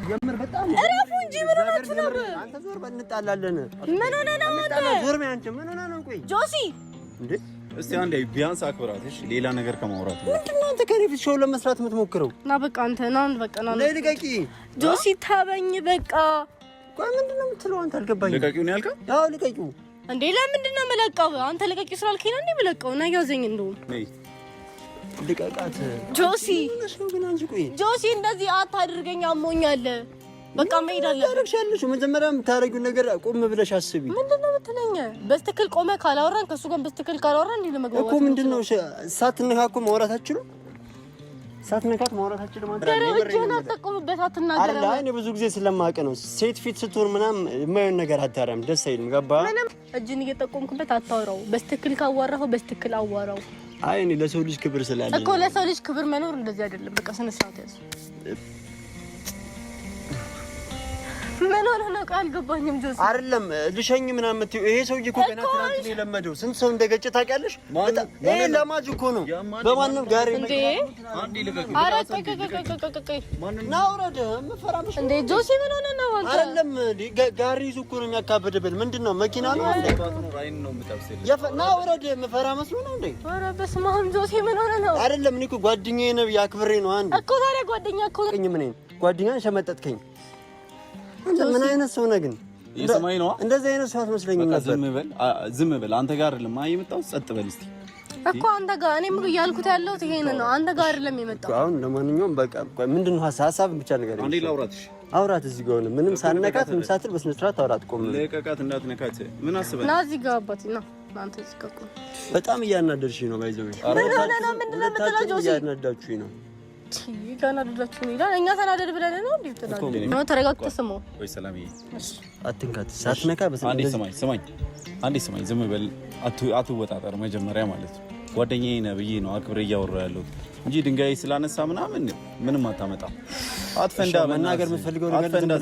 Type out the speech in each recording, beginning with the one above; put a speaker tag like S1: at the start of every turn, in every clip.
S1: ጀምር በጣም
S2: እረፉ እንጂ ምን ሆናችሁ ነው?
S1: አንተ ዞር በእንጣላለን።
S2: ምን ሆነ ነው አንተ?
S1: ዞር በይ አንቺ ምን ሆነ ነው? ቆይ
S2: ጆሲ
S1: እንዴ
S3: እስቲ አንዴ ቢያንስ አክብራት። እሺ ሌላ ነገር ከማውራት
S1: ምንድነው አንተ ከኔ ፊት ሾው ለመስራት የምትሞክረው?
S2: ና በቃ አንተ ና በቃ ና
S1: ልቀቂ
S2: ጆሲ ታበኝ በቃ።
S1: ቆይ ምንድነው የምትለው አንተ? አልገባኝም።
S3: ልቀቂው ነው ያልከው?
S1: አዎ ልቀቂው።
S2: እንዴ ለምንድነው የምለቀው? አንተ ልቀቂው ስላልከኝ ነው እንዴ የምለቀው? ና ያዘኝ እንደው
S3: ነይ
S1: ልቀቃት
S2: ጆሲ።
S1: ነው ግን አንቺ ቆይ
S2: ጆሲ እንደዚህ አታድርገኝ፣ አሞኛል። በቃ መሄድ አለብን።
S1: ያደርግሻለሽ መጀመሪያ የምታረጊው ነገር ቆም ብለሽ አስቢ።
S2: ምንድነው የምትለኝ? በስትክል ቆመ ካላወራን ከሱ ጋር በስትክል ካላወራን እንዴ ለመግባባት
S1: እኮ ምንድነው ሳትነካኩ ማውራት አትችሉም? ሳትነካት ማውራት አትችልም ማለት ነው።
S2: እጅህን አትጠቀምበት፣ አትናገረም።
S1: አይ እኔ ብዙ ጊዜ ስለማውቅ ነው። ሴት ፊት ስትሆን ምናምን የማይሆን ነገር አታረም፣ ደስ አይልም። ገባ?
S2: ምንም እጅን እየጠቆምክበት አታወራው። በስትክል ካወራኸው በስትክል አወራው።
S1: አይ እኔ ለሰው ልጅ ክብር ስላለ
S2: እኮ ለሰው ልጅ ክብር መኖር እንደዚህ አይደለም። በቃ ስነ ስርዓት ያዝ። ምን ሆነ ነው? ቃል ገባኝም ጆሲ
S1: አይደለም ልሸኝ ምናምን የምትይው ይሄ ሰውዬ እኮ ገና ትናንት ነው የለመደው። ስንት ሰው እንደገጨ ታውቂያለሽ? ይሄ ለማጅ እኮ ነው። በማንም ጋር
S2: እንዴ አንዴ ልቀቅ። ኧረ ቆይ
S1: ና ውረድ። የምፈራምሽ
S2: እንዴ ጆሲ ምን ሆነ ነው?
S1: አይደለም ጋሪ ይዞ እኮ ነው የሚያካብድብል። ምንድነው መኪና ነው እንዴ? ና ውረድ። የምፈራ መስሎ ነው እንዴ?
S2: ኧረ በስመ አብ ጆሲ ምን ሆነ ነው?
S1: አይደለም እኔ እኮ ጓደኛዬ ነው ያክብሬ ነው። አንዴ
S2: እኮ ታዲያ ጓደኛ እኮ
S1: ምን ጓደኛን ሸመጠጥከኝ። ምን አይነት ሰው ነህ ግን?
S3: የሰማይ ነው
S1: እንደዚህ አይነት ሰው አትመስለኝም ነበር።
S3: ዝም በል አንተ ጋር አይደለም የመጣው። ጸጥ በል እስቲ
S2: እኮ አንተ ጋር እኔም እያልኩት ያለሁት ይሄን ነው። አንተ ጋር አይደለም የመጣው።
S1: አሁን ለማንኛውም በቃ ምንድነው ሀሳብ ብቻ ነገር
S3: አንዴ ላውራትሽ።
S1: አውራት እዚህ ጋር ነው ምንም ሳንነካት ምን ሳትል በስነ ስርዓት አውራት። ቆም
S3: ለቀቃት እንዳትነካት። ምን አስበህ
S2: ና እዚህ ጋር አባቴ ና አንተ እዚህ ጋር ቆም።
S1: በጣም እያናደርሽኝ ነው። ባይዘው
S2: ምንድነው የምትለው ጆሲ?
S1: እያናደርሽኝ ነው።
S2: ይጋናደዳችሁ ነው ይላል። እኛ ተናደድ ብለን ነው እንዴ? ተናደድ ነው። ተረጋግተህ ስማው።
S3: ወይ ሰላምዬ
S1: አትንካት። ሳትነካ በስነ
S3: አንዴ ስማኝ። ዝም በል አትወጣጠር መጀመሪያ ማለት ነው። ጓደኛዬ ነህ ብዬ ነው አክብሬ እያወራሁ ያለሁት እንጂ ድንጋይ ስላነሳ ምንም አታመጣም። አትፈንዳ።
S1: መናገር የምትፈልገው ነገር
S3: አትፈንዳ።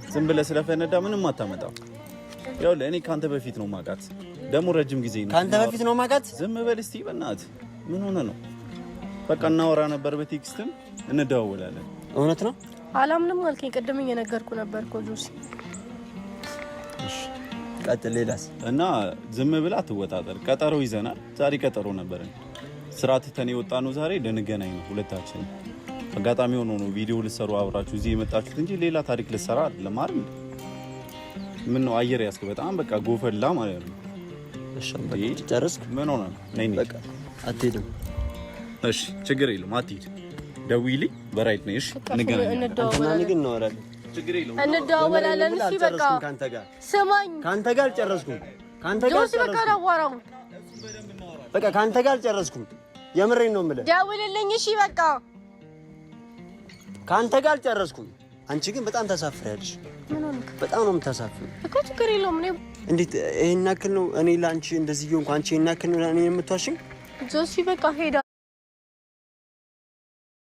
S3: ዝም ብለህ ስለፈነዳ ምንም አታመጣም። ይኸውልህ እኔ ካንተ በፊት ነው ማውቃት፣ ደግሞ ረጅም ጊዜ ነው
S1: ካንተ በፊት ነው ማውቃት።
S3: ዝም በል እስቲ በእናትህ። ምን ሆነ ነው? በቃ እናወራ ነበር፣ በቴክስትም እንደዋወላለን።
S1: እውነት ነው።
S2: አላምንም አልከኝ። ቅድም እየነገርኩ ነበር እኮ ጆሲ።
S1: እሺ ቀጥል። ሌላስ?
S3: እና ዝም ብላ አትወጣጠር። ቀጠሮ ይዘናል። ዛሬ ቀጠሮ ነበረን። ስራ ትተን የወጣነው ዛሬ ልንገናኝ ነው ሁለታችን። አጋጣሚ ሆኖ ነው ቪዲዮ ልሰሩ አብራችሁ እዚህ የመጣችሁት እንጂ ሌላ ታሪክ ልሰራ አይደለም አይደል? ምን ነው አየር ያስክ በጣም በቃ ጎፈላ ማለት ነው።
S1: እሺ በቃ ጨረስክ?
S3: ምን ሆነ? ነይ
S1: በቃ አትሄድም?
S3: እሺ ችግር የለውም አትሂድ። ደውዪልኝ በራይት ነሽ እንገናኛለን።
S1: እንደዋወላለን
S2: እንደዋወላለን። እሺ በቃ ስማኝ፣
S1: ካንተ ጋር ጨረስኩም። በቃ ካንተ ጋር ጨረስኩም። የምሬን ነው የምልህ።
S2: ደውልልኝ። እሺ በቃ
S1: ካንተ ጋር ጨረስኩም። አንቺ ግን በጣም ታሳፍሪያለሽ። በጣም ነው የምታሳፍሪው
S2: እኮ። ችግር የለውም። እኔ
S1: እንዴት ይሄን ያክል ነው እኔ ላንቺ እንደዚህ ይሆንኩ፣ አንቺ ይሄን ያክል ነው እኔ የምትዋሽኝ?
S2: ጆሲ በቃ ሄዳ